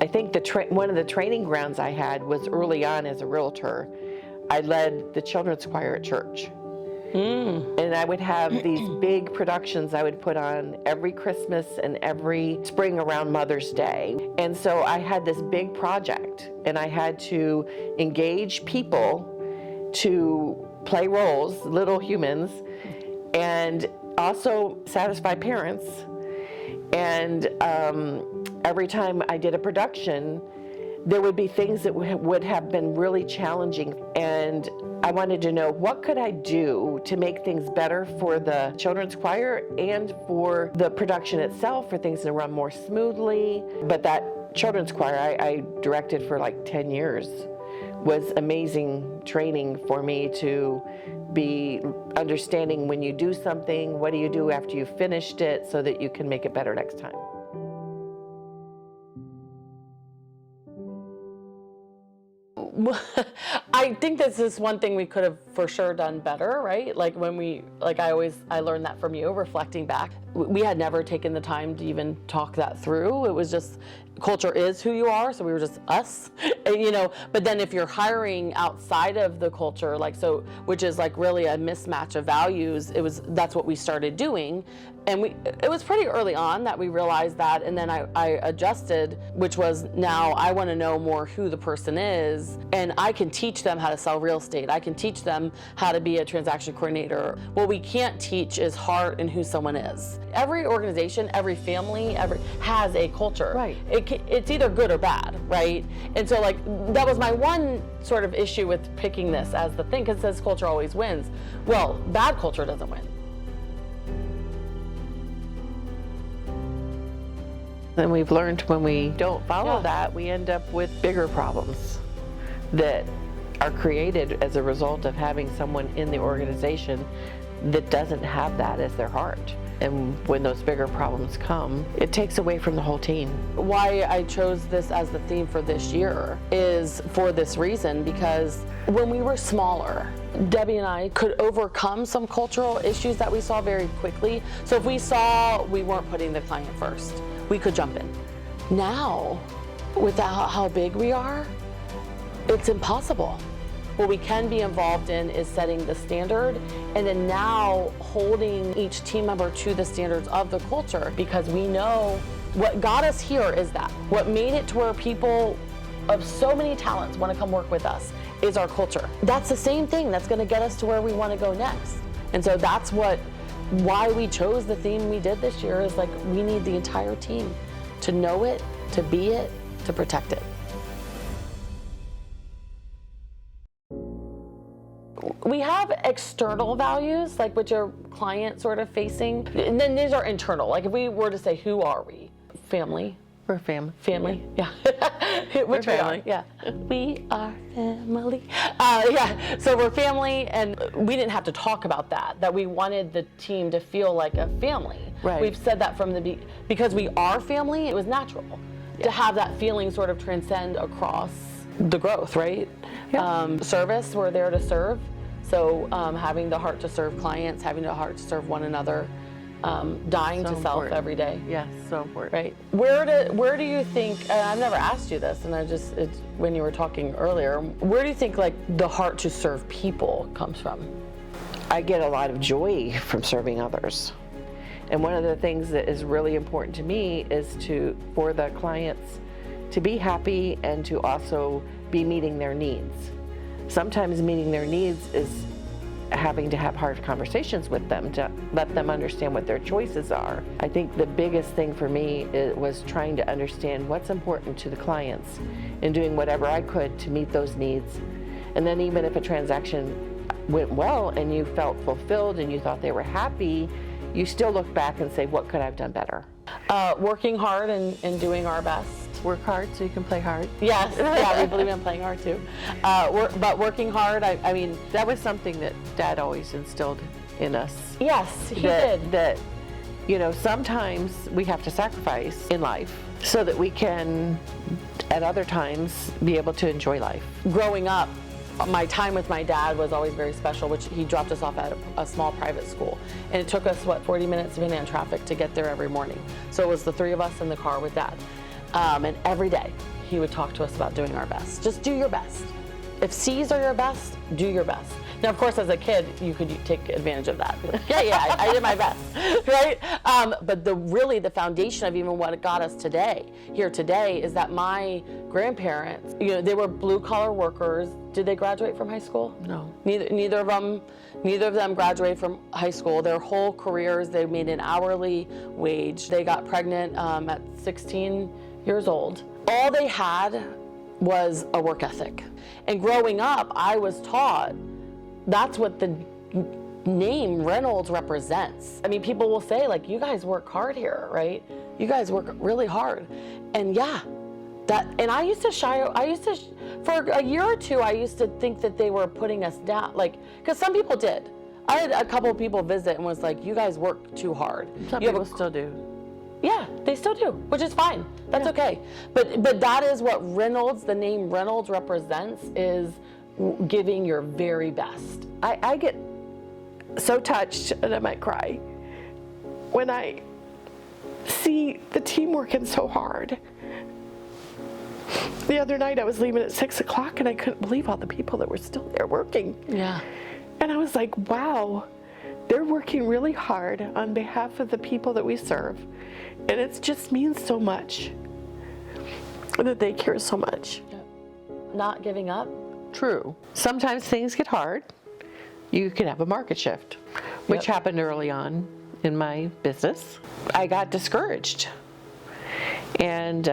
think one of the training grounds I had was early on as a realtor. I led the children's choir at church. And I would have these big productions I would put on every Christmas and every spring around Mother's Day. And so I had this big project, and I had to engage people to play roles, little humans, and also satisfy parents. And every time I did a production, there would be things that would have been really challenging, and I wanted to know, what could I do to make things better for the children's choir and for the production itself, for things to run more smoothly. But that children's choir I directed for like 10 years was amazing training for me to be understanding when you do something, what do you do after you've finished it so that you can make it better next time. I think this is one thing we could have for sure done better, right? Like I learned that from you, reflecting back. We had never taken the time to even talk that through. It was just, culture is who you are, so we were just us, but then if you're hiring outside of the culture, which is like really a mismatch of values, that's what we started doing. And it was pretty early on that we realized that, and then I adjusted, which was, now I want to know more who the person is, and I can teach them how to sell real estate. I can teach them how to be a transaction coordinator. What we can't teach is heart and who someone is. Every organization, every family, has a culture. Right. It's either good or bad, right? And so that was my one sort of issue with picking this as the thing, because it says culture always wins. Well, bad culture doesn't win. And we've learned when we don't follow that, we end up with bigger problems that are created as a result of having someone in the organization that doesn't have that as their heart. And when those bigger problems come, it takes away from the whole team. Why I chose this as the theme for this year is for this reason, because when we were smaller, Debbie and I could overcome some cultural issues that we saw very quickly. So if we saw we weren't putting the client first, we could jump in. Now, with how big we are, it's impossible. What we can be involved in is setting the standard, and then now holding each team member to the standards of the culture, because we know what got us here is that. What made it to where people of so many talents want to come work with us is our culture. That's the same thing that's going to get us to where we want to go next. And so that's why we chose the theme we did this year, is we need the entire team to know it, to be it, to protect it. We have external values, which are client sort of facing, and then these are internal. If we were to say, who are we? Family. We're family. Family, yeah. We're family. Yeah. We are family. So we're family, and we didn't have to talk about that we wanted the team to feel like a family. Right. We've said that from because we are family, it was natural to have that feeling sort of transcend across the growth, right? Yeah. Service, we're there to serve. So having the heart to serve clients, having the heart to serve one another, dying to self every day. Yes, so important. Right. Where do you think, and I've never asked you this, and when you were talking earlier, where do you think the heart to serve people comes from? I get a lot of joy from serving others. And one of the things that is really important to me is for the clients to be happy and to also be meeting their needs. Sometimes meeting their needs is having to have hard conversations with them to let them understand what their choices are. I think the biggest thing for me was trying to understand what's important to the clients and doing whatever I could to meet those needs. And then even if a transaction went well and you felt fulfilled and you thought they were happy, you still look back and say, what could I have done better? Working hard and doing our best. Work hard so you can play hard. Yes, yeah, we believe in playing hard too. But working hard, I mean, that was something that Dad always instilled in us. Yes, he did. That, sometimes we have to sacrifice in life so that we can, at other times, be able to enjoy life. Growing up, my time with my dad was always very special, which he dropped us off at a small private school. And it took us, 40 minutes depending on traffic to get there every morning. So it was the three of us in the car with Dad. And every day he would talk to us about doing our best. Just do your best. If C's are your best, do your best. Now, of course, as a kid, you could take advantage of that. Yeah, I did my best, right? But the foundation of even what got us here today, is that my grandparents, they were blue-collar workers. Did they graduate from high school? No. Neither of them graduated from high school. Their whole careers, they made an hourly wage. They got pregnant at 16 years old. All they had was a work ethic. And growing up, I was taught that's what the name Reynolds represents. I mean, people will say, like, you guys work hard here, right? You guys work really hard. And yeah, and I used to for a year or two, I used to think that they were putting us down, like, because some people did. I had a couple of people visit and was like, you guys work too hard. Some people still do. Yeah, they still do, which is fine. That's okay. But that is what the name Reynolds represents, is giving your very best. I get so touched, and I might cry, when I see the team working so hard. The other night I was leaving at 6 o'clock and I couldn't believe all the people that were still there working. Yeah. And I was like, wow, they're working really hard on behalf of the people that we serve. And it just means so much that they care so much. Not giving up. True. Sometimes things get hard. You can have a market shift, which happened early on in my business. I got discouraged. And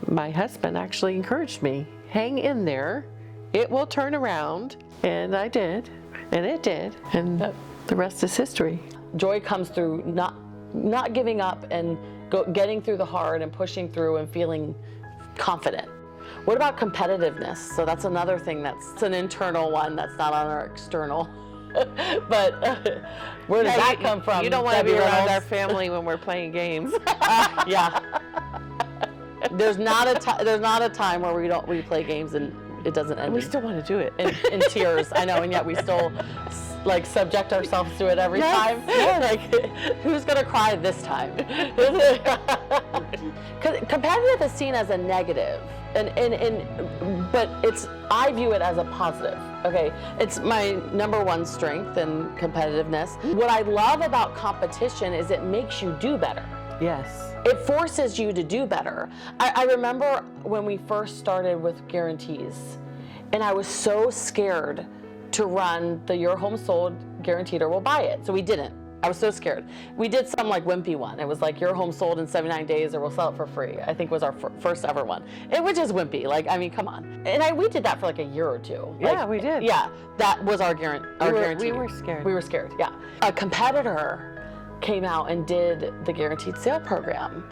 my husband actually encouraged me, hang in there, it will turn around. And I did, and it did. And the rest is history. Joy comes through not giving up and getting through the hard and pushing through and feeling confident. What about competitiveness? So that's another thing that's an internal one that's not on our external. But where does that come from? You don't want to be around our family when we're playing games. Yeah. There's not a time where we play games and it doesn't end. We still want to do it. In tears. I know, and yet we still subject ourselves to it every time. Yes. Like, who's gonna cry this time? Competitive is seen as a negative, but I view it as a positive. Okay, it's my number one strength in competitiveness. What I love about competition is it makes you do better. Yes. It forces you to do better. I remember when we first started with guarantees, and I was so scared to run the your home sold guaranteed or we'll buy it. So we didn't. I was so scared. We did some wimpy one. It was like your home sold in 79 days or we'll sell it for free. I think was our first ever one. It was just wimpy. Come on. And we did that for a year or two. Yeah, we did. Yeah, that was our guarantee. We were scared. We were scared, yeah. A competitor came out and did the guaranteed sale program.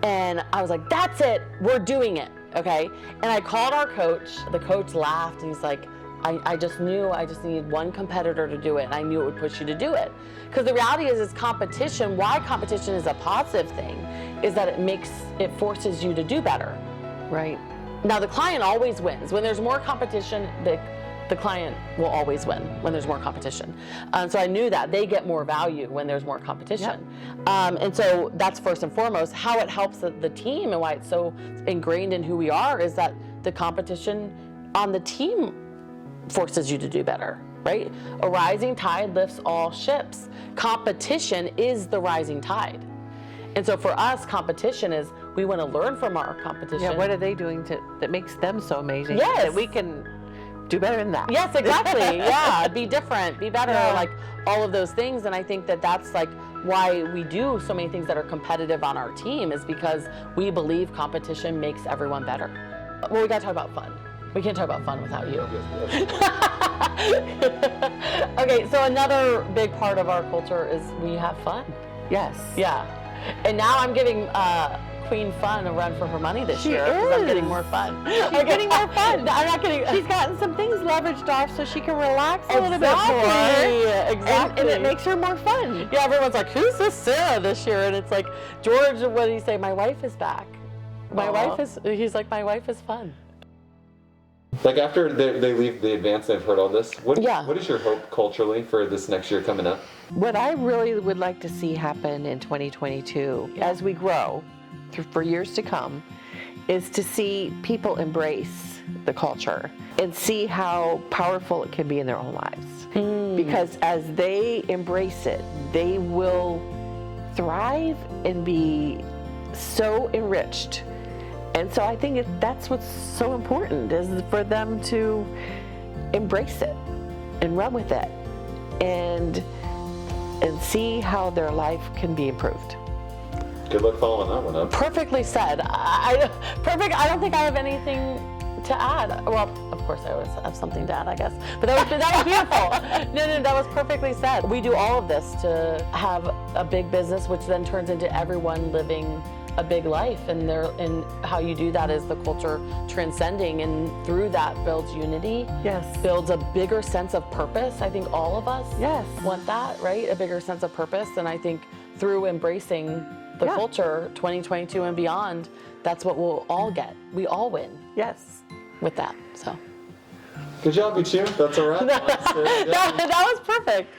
And I was like, that's it, we're doing it, okay? And I called our coach. The coach laughed and he's like, I just knew I just needed one competitor to do it, and I knew it would push you to do it. Because the reality is competition, why competition is a positive thing, is that it forces you to do better. Right. Now the client always wins. When there's more competition, the client will always win when there's more competition. So I knew that they get more value when there's more competition. Yep. And so that's first and foremost. How it helps the team and why it's so ingrained in who we are is that the competition on the team forces you to do better, right? A rising tide lifts all ships. Competition is the rising tide. And so for us, competition is we want to learn from our competition. Yeah, what are they doing that makes them so amazing? Yes. That we can do better than that. Yes, exactly. Yeah, be different, be better, all of those things. And I think that's why we do so many things that are competitive on our team, is because we believe competition makes everyone better. Well, we got to talk about fun. We can't talk about fun without you. Okay, so another big part of our culture is we have fun. Yes. Yeah. And now I'm giving Queen Fun a run for her money this year because I'm getting more fun. She's getting more fun. I'm not kidding. She's gotten some things leveraged off so she can relax a little bit more. Exactly. And it makes her more fun. Yeah, everyone's like, who's this Sarah this year? And it's like, George, what did he say? My wife is back. He's like, my wife is fun. After they leave the advance and have heard all this, what is your hope culturally for this next year coming up? What I really would like to see happen in 2022 as we grow for years to come is to see people embrace the culture and see how powerful it can be in their own lives. Because as they embrace it, they will thrive and be so enriched. And so I think that's what's so important, is for them to embrace it and run with it and see how their life can be improved. Good luck following that one up. Perfectly said. Perfect. I don't think I have anything to add. Well, of course I always have something to add, I guess. But that was beautiful. No, that was perfectly said. We do all of this to have a big business, which then turns into everyone living a big life, and how you do that is the culture transcending, and through that builds unity. Yes. Builds a bigger sense of purpose. I think all of us want that, right? A bigger sense of purpose, and I think through embracing the culture 2022 and beyond, that's what we'll all get. We all win. Yes. With that. So good job, you two. That's all right. that was perfect.